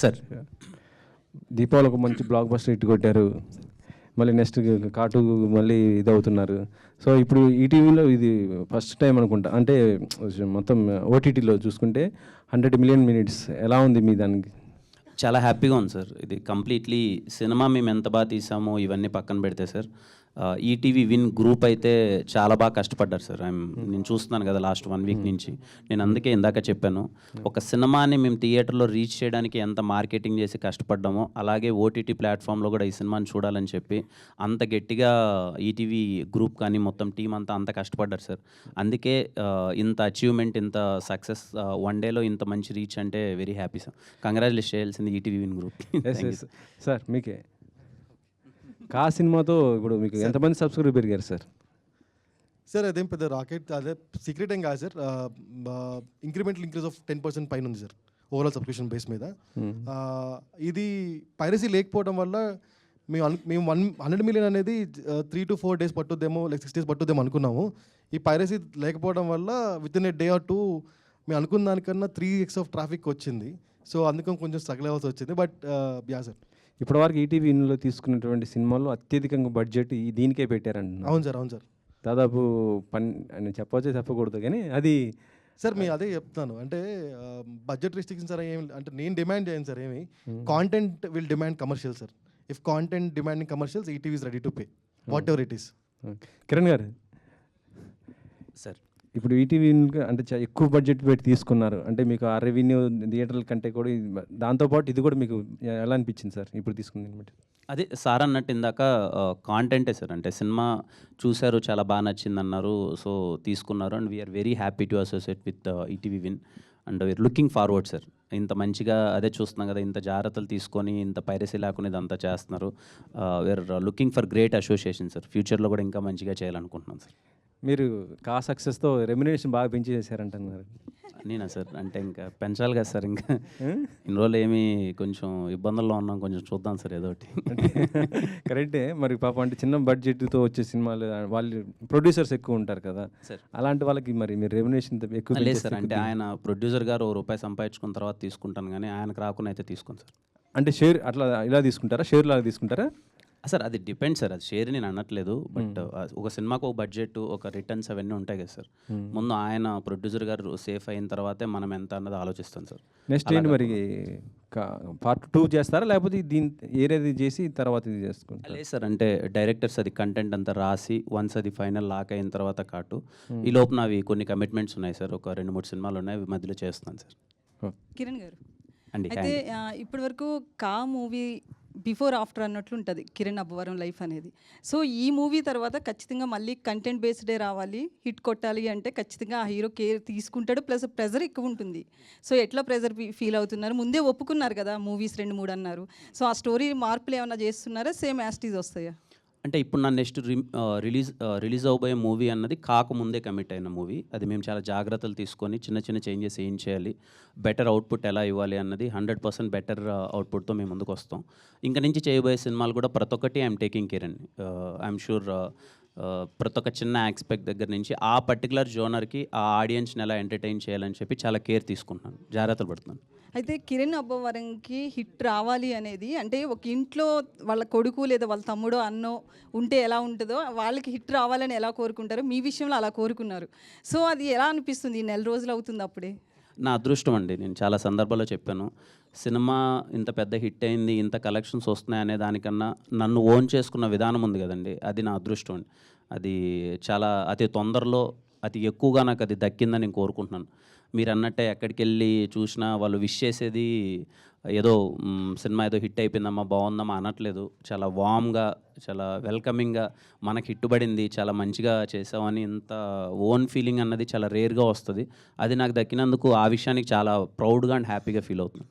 Sir Deepavali ఒక మంచి block buster hit కొట్టారు, మళ్ళీ నెక్స్ట్ కాటు మళ్ళీ ఇది అవుతున్నారు. సో ఇప్పుడు ఈటీవీలో ఇది ఫస్ట్ టైం అనుకుంటా, అంటే మొత్తం ఓటీటీలో చూసుకుంటే 100 మిలియన్ మినిట్స్. ఎలా ఉంది మీ దానికి? చాలా హ్యాపీగా ఉంది సార్. ఇది కంప్లీట్లీ సినిమా మేము ఎంత బాగా తీసామో ఇవన్నీ పక్కన పెడితే సార్, ఈటీవీ విన్ గ్రూప్ అయితే చాలా బాగా కష్టపడ్డారు సార్. నేను చూస్తున్నాను కదా లాస్ట్ 1 వీక్ నుంచి. నేను అందుకే ఇందాక చెప్పాను, ఒక సినిమాని మేము థియేటర్లో రీచ్ చేయడానికి ఎంత మార్కెటింగ్ చేసి కష్టపడ్డామో, అలాగే ఓటీటీ ప్లాట్ఫామ్లో కూడా ఈ సినిమాని చూడాలని చెప్పి అంత గట్టిగా ఈటీవీ గ్రూప్ కానీ మొత్తం టీం అంతా అంత కష్టపడ్డారు సార్. అందుకే ఇంత అచీవ్మెంట్, ఇంత సక్సెస్, 1 డేలో ఇంత మంచి రీచ్ అంటే వెరీ హ్యాపీ సార్. కంగ్రాచులేట్ చేయాల్సింది ఈటీవీ విన్ గ్రూప్. సార్ మీకే కా సినిమాతో ఇప్పుడు మీకు ఎంతమంది సబ్స్క్రైబర్ పెరిగారు సార్? సార్ అదేం పెద్ద రాకెట్, అదే సీక్రెట్ ఏం కాదు సార్. ఇంక్రిమెంటల్ ఇంక్రీజ్ ఆఫ్ 10% పైన ఉంది సార్ ఓవరాల్ సబ్స్క్రిప్షన్ బేస్ మీద. ఇది పైరసీ లేకపోవడం వల్ల మేము 100 మిలియన్ అనేది 3 to 4 days పట్టుద్దేమో, లైక్ 6 days పట్టుద్దేమో అనుకున్నాము. ఈ పైరసీ లేకపోవడం వల్ల with in a day or 2 మేము అనుకున్న దానికన్నా 3x ఆఫ్ ట్రాఫిక్ వచ్చింది. సో అందుకని కొంచెం స్ట్రగుల్ అవ్వాల్సి వచ్చింది. బట్ యా సార్, ఇప్పటివరకు ఈటీవీలో తీసుకున్నటువంటి సినిమాల్లో అత్యధికంగా బడ్జెట్ దీనికే పెట్టారండి. అవును సార్, అవును సార్. దాదాపు అని చెప్పవచ్చే చెప్పకూడదు కానీ అది సార్ మీ అదే చెప్తాను. అంటే బడ్జెట్ రిస్ట్రిక్షన్స్ సార్ ఏమి, అంటే నేను డిమాండ్ చేయను సార్ ఏమి. Content will demand commercial sir. If content demanding commercials, ETV is ready to pay what ever it is. Kiran గారు సార్, ఇప్పుడు ఈటీవీ అంటే ఎక్కువ బడ్జెట్ పెట్టి తీసుకున్నారు అంటే మీకు ఆ రెవెన్యూ థియేటర్ల కంటే కూడా దాంతోపాటు ఇది కూడా మీకు ఎలా అనిపించింది సార్ ఇప్పుడు తీసుకుంది బట్టి? అదే సార్ అన్నట్టు ఇందాక కాంటెంటే సార్. అంటే సినిమా చూశారు, చాలా బాగా నచ్చింది అన్నారు, సో తీసుకున్నారు. And we are very happy to associate with ETV Win and we are looking forward sir. ఇంత మంచిగా అదే చూస్తున్నాం కదా, ఇంత జాగ్రత్తలు తీసుకొని ఇంత పైరసీ లేకుండా ఇదంతా చేస్తున్నారు. We are looking for great association sir. ఫ్యూచర్లో కూడా ఇంకా మంచిగా చేయాలనుకుంటున్నాం సార్. మీరు కా సక్సెస్తో రెమ్యునరేషన్ బాగా పెంచి చేశారంటున్నారు. నేనా సార్? అంటే ఇంకా పెంచాలి కదా సార్. ఇంకా ఇన్ని రోజులు ఏమి కొంచెం ఇబ్బందుల్లో ఉన్నాం, కొంచెం చూద్దాం సార్ ఏదో ఒకటి. కరెక్టే. మరి పాపం అంటే చిన్న బడ్జెట్తో వచ్చే సినిమాలు వాళ్ళు ప్రొడ్యూసర్స్ ఎక్కువ ఉంటారు కదా సార్, అలాంటి వాళ్ళకి మరి మీరు రెమ్యునరేషన్ ఎక్కువ లేదు సార్. అంటే ఆయన ప్రొడ్యూసర్ గారు ₹1 సంపాదించుకున్న తర్వాత తీసుకుంటాను, కానీ ఆయనకు రాకుండా అయితే తీసుకోను సార్. అంటే షేర్ అట్లా ఇలా తీసుకుంటారా, షేర్ లాగా తీసుకుంటారా సార్? అది డిపెండ్ సార్, అది షేర్ నేను అనట్లేదు. బట్ ఒక సినిమాకు ఒక బడ్జెట్, ఒక రిటర్న్స్ అవన్నీ ఉంటాయి కదా సార్. ముందు ఆయన ప్రొడ్యూసర్ గారు సేఫ్ అయిన తర్వాతే మనం ఎంత అన్నది ఆలోచిస్తాం సార్. నెక్స్ట్ ఏంటి మరి, పార్ట్ 2 చేస్తారా లేకపోతే దీని ఏరేది చేసి తర్వాత ఇది చేసుకుంటారా? లేదు సార్, అంటే డైరెక్టర్స్ అది కంటెంట్ అంతా రాసి వన్స్ అది ఫైనల్ లాక్ అయిన తర్వాత కాటు, ఈ లోపల అవి కొన్ని కమిట్మెంట్స్ ఉన్నాయి సార్. ఒక 2-3 సినిమాలు ఉన్నాయి, అవి మధ్యలో చేస్తున్నాను సార్. కిరణ్ గారు అండి, అయితే ఇప్పటి వరకు కా మూవీ బిఫోర్ ఆఫ్టర్ అన్నట్లు ఉంటుంది కిరణ్ అబ్బవరం లైఫ్ అనేది. సో ఈ మూవీ తర్వాత ఖచ్చితంగా మళ్ళీ కంటెంట్ బేస్డే రావాలి, హిట్ కొట్టాలి అంటే ఖచ్చితంగా ఆ హీరో కేర్ తీసుకుంటాడు, ప్లస్ ప్రెజర్ ఎక్కువ ఉంటుంది. సో ఎట్లా ప్రెజర్ ఫీల్ అవుతున్నారు? ముందే ఒప్పుకున్నారు కదా మూవీస్ 2-3 అన్నారు. సో ఆ స్టోరీ మార్పులు ఏమైనా చేస్తున్నారా, సేమ్ యాస్టీజ్ వస్తాయా? అంటే ఇప్పుడు నా నెక్స్ట్ రిలీజ్ అవబోయే మూవీ అన్నది కాకముందే కమిట్ అయిన మూవీ. అది మేము చాలా జాగ్రత్తలు తీసుకొని చిన్న చిన్న చేంజెస్ ఏం చేయాలి, బెటర్ అవుట్పుట్ ఎలా ఇవ్వాలి అన్నది 100% బెటర్ అవుట్పుట్తో మేము ముందుకు వస్తాం. ఇంకా నుంచి చేయబోయే సినిమాలు కూడా ప్రతి ఒక్కటి ఐఎమ్ టేకింగ్ కేర్ అండి. ఐఎమ్ షూర్ ప్రతి ఒక్క చిన్న ఆస్పెక్ట్ దగ్గర నుంచి ఆ పర్టికులర్ జోనర్కి ఆ ఆడియన్స్ని ఎలా ఎంటర్టైన్ చేయాలని చెప్పి చాలా కేర్ తీసుకుంటున్నాను, జాగ్రత్తలు పడుతున్నాను. అయితే కిరణ్ అబ్బవరంకి హిట్ రావాలి అనేది, అంటే ఒక ఇంట్లో వాళ్ళ కొడుకు లేదా వాళ్ళ తమ్ముడో అన్నో ఉంటే ఎలా ఉంటుందో వాళ్ళకి హిట్ రావాలని ఎలా కోరుకుంటారో మీ విషయంలో అలా కోరుకున్నారు. సో అది ఎలా అనిపిస్తుంది? 1 నెల రోజులు అవుతుంది అప్పుడే. నా అదృష్టం అండి. నేను చాలా సందర్భాల్లో చెప్పాను, సినిమా ఇంత పెద్ద హిట్ అయింది, ఇంత కలెక్షన్స్ వస్తున్నాయి అనే దానికన్నా నన్ను ఓన్ చేసుకున్న విధానం ఉంది కదండి, అది నా అదృష్టం అండి. అది చాలా అతి తొందరలో అతి ఎక్కువగా నాకు అది దక్కిందని నేను కోరుకుంటున్నాను. మీరు అన్నట్టే ఎక్కడికి వెళ్ళి చూసినా వాళ్ళు విష్ చేసేది ఏదో సినిమా ఏదో హిట్ అయిపోయిందమ్మా బాగుందమ్మా అనట్లేదు. చాలా వామ్గా, చాలా వెల్కమింగ్గా మనకి హిట్టుబడింది, చాలా మంచిగా చేసామని ఇంత ఓన్ ఫీలింగ్ అన్నది చాలా రేర్గా వస్తుంది. అది నాకు దక్కినందుకు ఆ విషయానికి చాలా ప్రౌడ్గా అండ్ హ్యాపీగా ఫీల్ అవుతుంది.